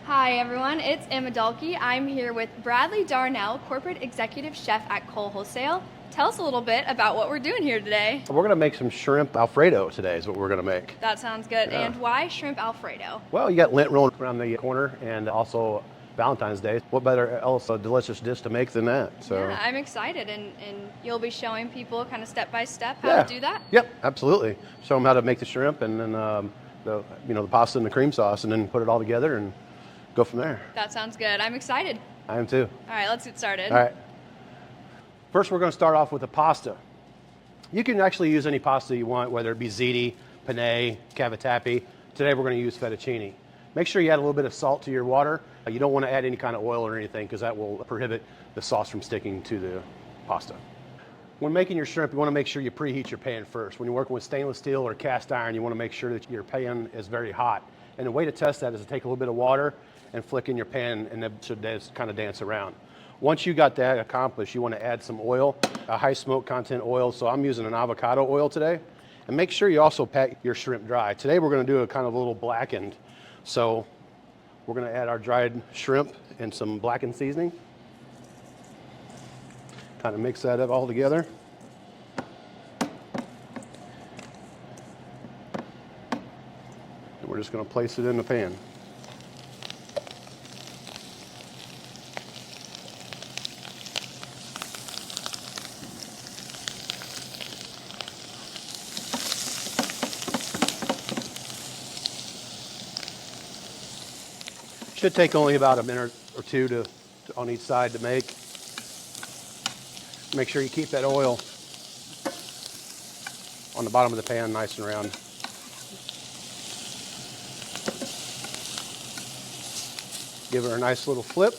Hi everyone, it's Emma Dalkey. I'm here with Bradley Darnell, Corporate Executive Chef at Kohl Wholesale. Tell us a little bit about what we're doing here today. We're going to make some shrimp Alfredo today is what we're going to make. That sounds good. Yeah. And why shrimp Alfredo? Well, you got Lent rolling around the corner and also Valentine's Day. What better else a delicious dish to make than that? So Yeah, I'm excited and you'll be showing people kind of step by step how to do that? Yep, absolutely. Show them how to make the shrimp and then the pasta and the cream sauce and then put it all together and go from there. That sounds good. I'm excited. I am too. All right, let's get started. All right. First, we're going to start off with the pasta. You can actually use any pasta you want, whether it be ziti, penne, cavatappi. Today, we're going to use fettuccine. Make sure you add a little bit of salt to your water. You don't want to add any kind of oil or anything because that will prohibit the sauce from sticking to the pasta. When making your shrimp, you want to make sure you preheat your pan first. When you're working with stainless steel or cast iron, you want to make sure that your pan is very hot. And the way to test that is to take a little bit of water and flick in your pan, and it should kind of dance around. Once you got that accomplished, you want to add some oil, a high smoke content oil. So I'm using an avocado oil today. And make sure you also pat your shrimp dry. Today we're going to do a kind of a little blackened. So we're going to add our dried shrimp and some blackened seasoning. Kind of mix that up all together. And we're just going to place it in the pan. Should take only about a minute or two on each side to make. Make sure you keep that oil on the bottom of the pan nice and round. Give her a nice little flip.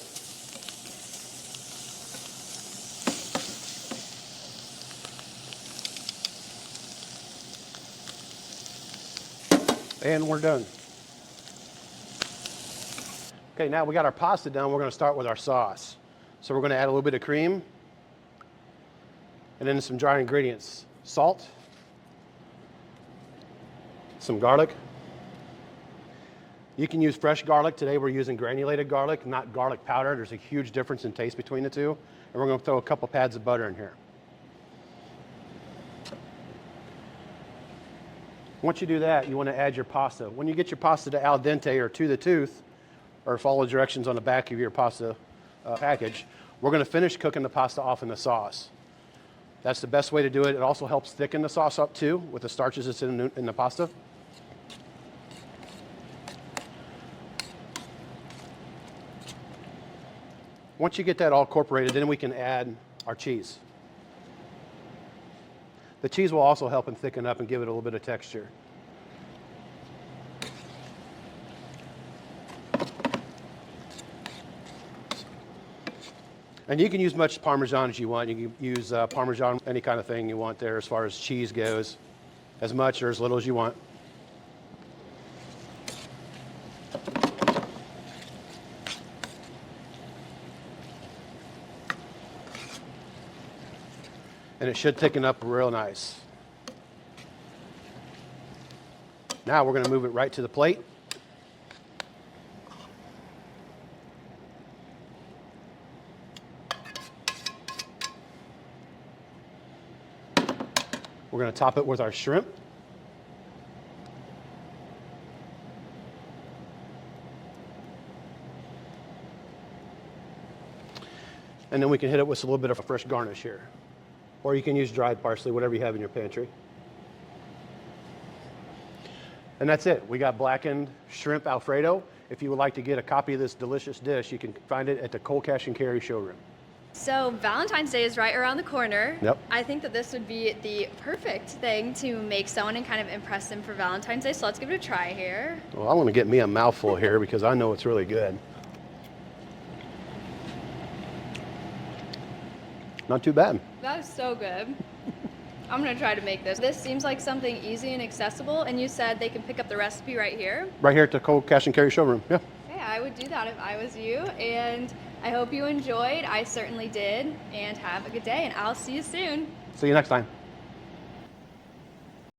And we're done. Okay, now we got our pasta done, we're going to start with our sauce. So we're going to add a little bit of cream and then some dry ingredients. Salt, some garlic. You can use fresh garlic. Today we're using granulated garlic, not garlic powder. There's a huge difference in taste between the two. And we're going to throw a couple pads of butter in here. Once you do that, you want to add your pasta. When you get your pasta to al dente or to the tooth, or follow directions on the back of your pasta package, we're going to finish cooking the pasta off in the sauce. That's the best way to do it. It also helps thicken the sauce up too with the starches that's in the pasta. Once you get that all incorporated, then we can add our cheese. The cheese will also help and thicken up and give it a little bit of texture. And you can use much Parmesan as you want. You can use Parmesan, any kind of thing you want there as far as cheese goes, as much or as little as you want. And it should thicken up real nice. Now we're going to move it right to the plate. We're going to top it with our shrimp. And then we can hit it with a little bit of a fresh garnish here. Or you can use dried parsley, whatever you have in your pantry. And that's it. We got blackened shrimp Alfredo. If you would like to get a copy of this delicious dish, you can find it at the Kohl Cash and Carry showroom. So Valentine's Day is right around the corner. Yep. I think that this would be the perfect thing to make someone and kind of impress them for Valentine's Day. So let's give it a try here. Well, I want to get me a mouthful here because I know it's really good. Not too bad. That is so good. I'm gonna try to make this. This seems like something easy and accessible, and you said they can pick up the recipe right here? Right here at the Kohl Cash and Carry showroom, yeah. Yeah, I would do that if I was you, and I hope you enjoyed. I certainly did, and have a good day, and I'll see you soon. See you next time.